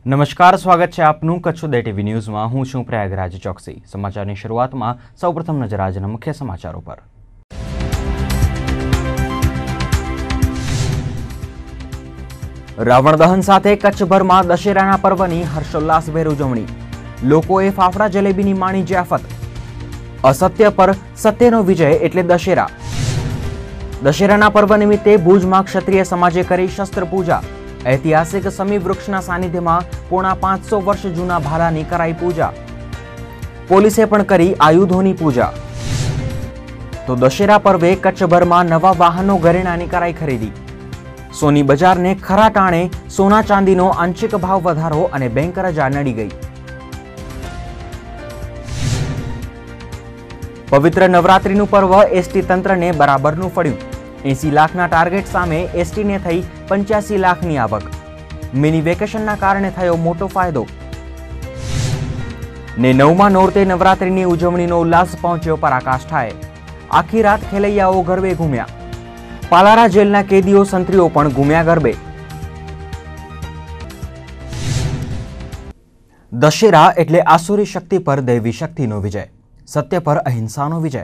નમસ્કાર, સ્વાગત છે આપનું કચ્છ ઉદય ટીવી ન્યૂઝમાં। હું છું પ્રયાગરાજ ચોકસી। સમાચારની શરૂઆતમાં સૌપ્રથમ નજર આજના મુખ્ય સમાચારો પર। રાવણ દહન સાથે કચ્છભરમાં દશેરાના પર્વની હર્ષોલ્લાસભેર ઉજવણી। લોકોએ ફાફડા જલેબીની માણી જયાફત। અસત્ય પર સત્યનો વિજય એટલે દશેરા। દશેરાના પર્વ નિમિત્તે ભુજમાં ક્ષત્રિય સમાજે કરી શસ્ત્ર પૂજા। ऐतिहासिक समी वृक्षना सानिध्यमां पोणा 500 वर्ष जूना भालानी कराई पूजा। पोलीसे पण करी आयुधोनी पूजा। तो दशेरा पर्वे कच्छभरमां नवा वाहनो घरेणानी कराई खरीदी। सोनी बजार ने खरा टाणे सोना चांदीनो आंशिक भाव वधारो अने बैंक रजा नड़ी गई। पवित्र नवरात्रिनु पर्व एसटी तंत्र ने बराबरनु फळ्युं। 80 लाखना टार्गेट सामे एसटी ने थई 85 लाखनी आवक। मिनी वेकेशनना कारणे थयो मोटो फायदो। ने नवमा नोरते नवरात्रिनी उजवણીનો ઉલ્લાસ પહોંચ્યો પરાકાષ્ઠાએ। આખી રાત ખેલૈયાઓ ગરબે ઘૂમ્યા। પાલારા જેલના કેદીઓ સંત્રીઓ પણ ઘૂમ્યા ગરબે। દશેરા એટલે આસુરી શક્તિ પર દૈવી શક્તિનો વિજય, સત્ય પર અહિંસાનો વિજય।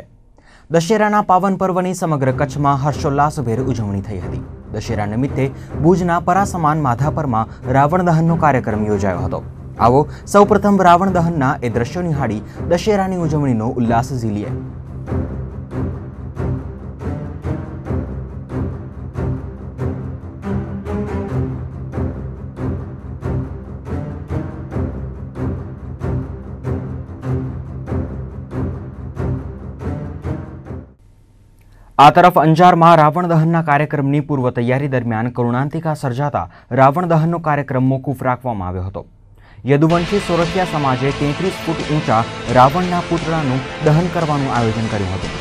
દશેરાના પાવન પર્વની સમગ્ર કચ્છમાં હર્ષોલ્લાસભેર ઉજવણી થઈ હતી। દશેરા નિમિત્તે ભુજના પરાસમાન માધાપરમાં રાવણ દહનનો કાર્યક્રમ યોજાયો હતો। આવો સૌપ્રથમ રાવણ દહનના એ દ્રશ્યો નિહાળી દશેરાની ઉજવણીનો ઉલ્લાસ ઝીલીએ। आ तरफ अंजार में रावण दहन कार्यक्रम पूर्व तैयारी दरमियान करुणांतिका सर्जाता रावण दहन कार्यक्रम मोकूफ राखवामां आव्यो हतो। यदुवंशी सोरठिया समाजे 33 फूट ऊंचा रावणना पुतळानुं दहन करवानुं आयोजन कर्युं हतुं।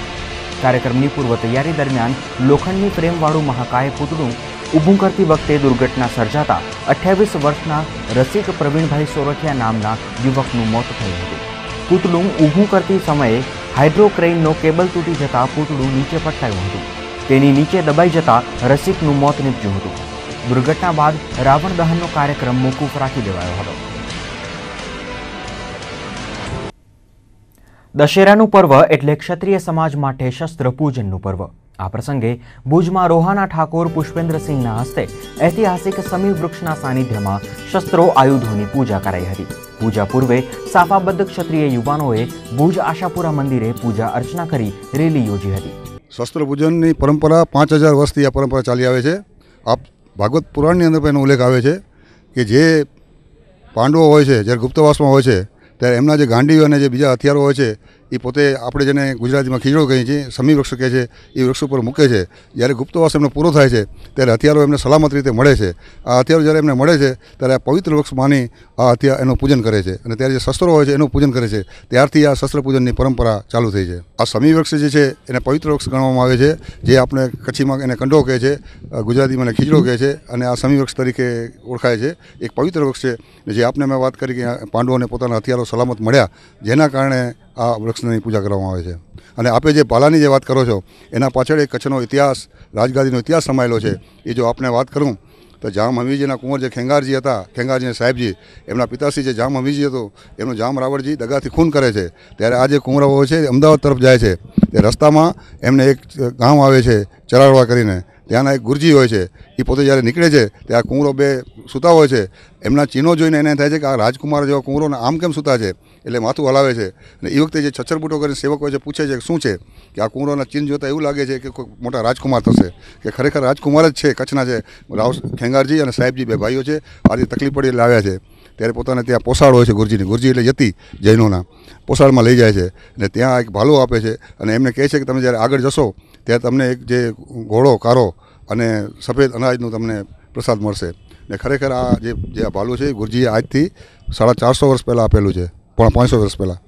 कार्यक्रमनी पूर्व तैयारी दरमियान लोखंडनी फ्रेमवाळुं महाकाय पुतळुं ऊभुं करती वखते दुर्घटना सर्जाता 28 वर्षना रसिक प्रवीणभाई सोरठिया नामना युवकनुं मोत थयुं हतुं। पुतळुं ऊभुं करती समये हाइड्रोक्रेननो केबल तूटी जता पुतळुं नीचे पटकायुं हतुं। तेनी नीचे दबाई जता रसिकनुं मोत निपज्युं हतुं। दुर्घटना बाद रावण दहननो कार्यक्रम मोकूफ राखी देवायो हतो। दशेरानुं पर्व एटले क्षत्रिय समाज माटे शस्त्र पूजननुं पर्व। आ प्रसंगे भुजमां रोहाना ठाकोर पुष्पेन्द्रसिंहना हस्ते ऐतिहासिक समी वृक्षना सानिध्यमां शस्त्रो आयुधोनी पूजा कराई हती। पूजा पूर्वे साफाबद्ध क्षत्रिय युवानोए भुज आशापुरा मंदिरे पूजा अर्चना करी रेली योजी हती। शस्त्र पूजननी परंपरा 5000 वर्षथी आ परंपरा चाली आवे छे। आप भागवत पुराणनी अंदर एनो उल्लेख आवे छे के जे पांडवो होय छे, ज्यारे गुप्तवासमां होय छे त्यारे एमना जे गांडी अने जे बीजा हथियारो होय छे એ પોતે આપણે જેને ગુજરાતીમાં ખીજડો કહીએ છીએ, સમી વૃક્ષ કહે છે, એ વૃક્ષ ઉપર મૂકે છે। જ્યારે ગુપ્તવાસ એમનો પૂરો થાય છે ત્યારે હથિયારો એમને સલામત રીતે મળે છે। આ હથિયારો જ્યારે એમને મળે છે ત્યારે આ પવિત્ર વૃક્ષ માની આ હથિયાર એનું પૂજન કરે છે અને ત્યારે જે શસ્ત્રો હોય છે એનું પૂજન કરે છે। ત્યારથી આ શસ્ત્ર પૂજનની પરંપરા ચાલુ થઈ છે। આ સમી વૃક્ષ જે છે એને પવિત્ર વૃક્ષ ગણવામાં આવે છે, જે આપણે કચ્છીમાં એને કંડો કહે છે, ગુજરાતીમાં એને ખીજડો કહે છે અને આ સમી વૃક્ષ તરીકે ઓળખાય છે। એક પવિત્ર વૃક્ષ છે જે આપણે મેં વાત કરી કે પાંડવોને પોતાના હથિયારો સલામત મળ્યા, જેના કારણે આ વૃક્ષની પૂજા કરવામાં આવે છે। અને આપે જે ભાલાની જે વાત કરો છો એના પાછળ એક કચ્છનો ઇતિહાસ, રાજગાદીનો ઇતિહાસ સમાયેલો છે। એ જો આપણે વાત કરું તો જામ હમીરજીના કુંવર જે ખેંગારજી હતા, ખેંગારજી સાહેબજી, એમના પિતાશ્રી જે જામ હમીરજી હતો એમનો જામ રાવળજી દગાથી ખૂન કરે છે। ત્યારે આ જે કુંવરાઓ છે અમદાવાદ તરફ જાય છે, તે રસ્તામાં એમને એક ગામ આવે છે ચરાડવા કરીને, ત્યાંના એક ગુરજી હોય છે, એ પોતે જ્યારે નીકળે છે ત્યારે આ કુંવરો બે સૂતા હોય છે। એમના ચીનો જોઈને એને થાય છે કે આ રાજકુમાર જેવા કુંવરોને આમ કેમ સૂતા છે, એટલે માથું હલાવે છે અને એ વખતે જે છછરપૂટો કરીને સેવક હોય છે પૂછે છે કે શું છે, કે આ કુંવરોના ચીન જોતા એવું લાગે છે કે કોઈ મોટા રાજકુમાર થશે, કે ખરેખર રાજકુમાર જ છે કચ્છના છે। રાવ ખેંગારજી અને સાહેબજી બે ભાઈઓ છે, આજે તકલીફ પડી એટલે આવ્યા છે। ત્યારે પોતાને ત્યાં પોસાડ હોય છે ગુરજીની, ગુરજી એટલે યતિ જૈનોના, પોસાડમાં લઈ જાય છે અને ત્યાં એક ભાલો આપે છે અને એમને કહે છે કે તમે જ્યારે આગળ જશો ત્યારે તમને એક જે ઘોડો કારો અને સફેદ અનાજનું તમને પ્રસાદ મળશે। ને ખરેખર આ જે આ ભાલું છે ગુરજીએ આજથી 450 વર્ષ પહેલાં આપેલું છે, 500 વર્ષ પહેલાં।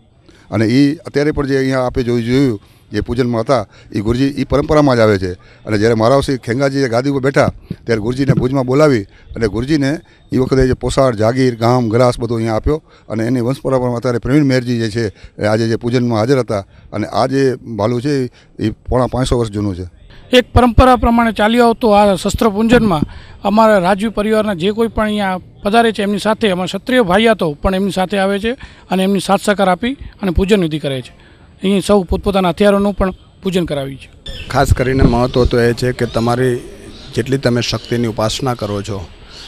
અને એ અત્યારે પણ જે અહીંયા આપે જોયું જે પૂજનમાં હતા એ ગુરજી એ પરંપરામાં જ આવે છે। અને જ્યારે મહારાવશ્રી ખેંગારજી ગાદી ઉપર બેઠા ત્યારે ગુરજીને ભુજમાં બોલાવી અને ગુરજીને એ વખતે જે પોસાડ, જાગીર, ગામ, ગ્રાસ બધું અહીંયા આપ્યો અને એની વંશ પરંપરામાં અત્યારે પ્રવીણ મેરજી જે છે આજે જે પૂજનમાં હાજર હતા અને આ જે ભાલું છે એ 550 વર્ષ જૂનું છે। એક પરંપરા પ્રમાણે ચાલી આવતો આ શસ્ત્ર પૂજનમાં અમારા રાજવી પરિવારના જે કોઈ પણ અહીંયા પધારે છે એમની સાથે અમારા ક્ષત્રિય ભાઈયાતો પણ એમની સાથે આવે છે અને એમની સાથ સહકાર આપી અને પૂજન વિધિ કરે છે. અહીં સૌ પોતપોતાના હથિયારોનું પણ પૂજન કરાવ્યું છે. ખાસ કરીને મહત્ત્વ તો એ છે કે તમારી જેટલી તમે શક્તિની ઉપાસના કરો છો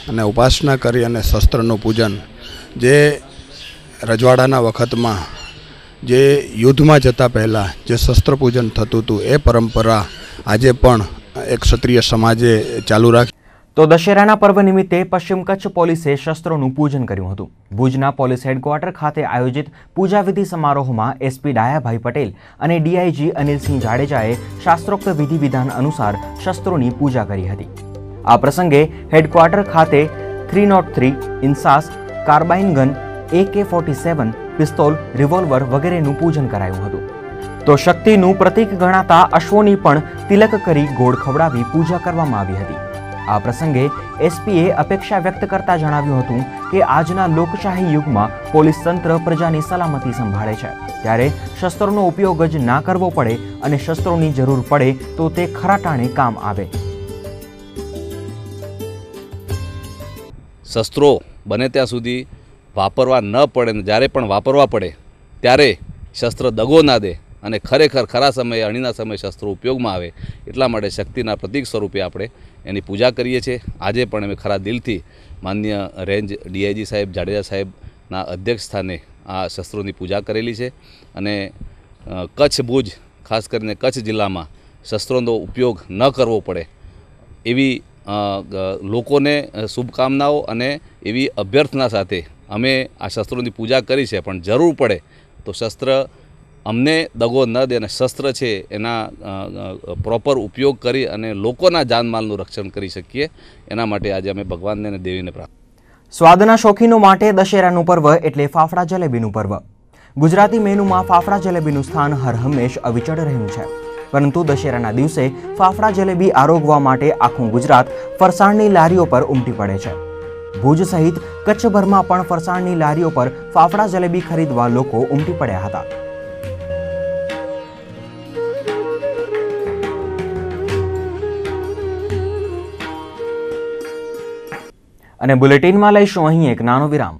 અને ઉપાસના કરી અને શસ્ત્રનું પૂજન જે રજવાડાના વખતમાં જે યુદ્ધમાં જતાં પહેલાં જે શસ્ત્ર પૂજન થતું હતું એ પરંપરા આજે પણ એક ક્ષત્રિય સમાજે ચાલુ રાખી. તો દશેરાના પર્વ નિમિત્તે પશ્ચિમ કચ્છ પોલીસે શસ્ત્રોનું પૂજન કર્યું હતું. ભુજના પોલીસ હેડક્વાર્ટર ખાતે આયોજિત પૂજાવિધિ સમારોહમાં એસપી ડાયાભાઈ પટેલ અને ડીઆઈજી અનિલસિંહ જાડેજાએ શાસ્ત્રોક્ત વિધિ વિધાન અનુસાર શસ્ત્રોની પૂજા કરી હતી. આ પ્રસંગે હેડક્વાર્ટર ખાતે 303 INSAS, carbine gun, AK-47, pistol, revolver વગેરેનું પૂજન કરાયું હતું. તો શક્તિનું પ્રતીક ગણાતા અશ્વોની પણ તિલક કરી ગોળ ખવડાવી પૂજા કરવામાં આવી હતી. આ પ્રસંગે એસપીએ અપેક્ષા વ્યક્ત કરતા જણાવ્યું હતું કે આજના લોકશાહી યુગમાં પોલીસ તંત્ર પ્રજાની સલામતી સંભાળે છે, ત્યારે શસ્ત્રોનો ઉપયોગ જ ના કરવો પડે અને શસ્ત્રોની જરૂર પડે તો તે ખરા ટાણે કામ આવે. શસ્ત્રો બને ત્યાં સુધી વાપરવા ન પડે ને જ્યારે પણ વાપરવા પડે ત્યારે શસ્ત્ર દગો ના દે અને ખરેખર ખરા સમયે અણીના સમયે શસ્ત્રો ઉપયોગમાં આવે એટલા માટે શક્તિના પ્રતીક સ્વરૂપે આપણે એની પૂજા કરીએ છીએ. આજે પણ અમે ખરા દિલથી માનનીય રેન્જ ડીઆઈજી સાહેબ જાડેજા સાહેબના અધ્યક્ષ સ્થાને આ શસ્ત્રોની પૂજા કરેલી છે અને કચ્છ ભુજ ખાસ કરીને કચ્છ જિલ્લામાં શસ્ત્રોનો ઉપયોગ ન કરવો પડે એવી લોકોને શુભકામનાઓ અને એવી અભ્યર્થના સાથે અમે આ શસ્ત્રોની પૂજા કરી છે. પણ જરૂર પડે તો શસ્ત્ર અમને દગો ન દે અને શસ્ત્ર છે એના પ્રોપર ઉપયોગ કરી અને લોકોના જાનમાલનું રક્ષણ કરી શકીએ એના માટે આજે અમે ભગવાનને અને દેવીને પ્રાર્થના. સ્વાદના શોખીનો માટે દશેરાનું પર્વ એટલે ફાફડા જલેબીનું પર્વ. ગુજરાતી મેનુમાં ફાફડા જલેબીનું સ્થાન હર હંમેશ અવિચળ રહ્યું છે, પરંતુ દશેરાના દિવસે ફાફડા જલેબી આરોગવા માટે આખું ગુજરાત ફરસાણની લારીઓ પર ઉમટી પડે છે. ભુજ સહિત કચ્છભરમાં પણ ફરસાણની લારીઓ પર ફાફડા જલેબી ખરીદવા લોકો ઉમટી પડ્યા હતા. અને બુલેટિનમાં લઈશું અહીં એક નાનો વિરામ.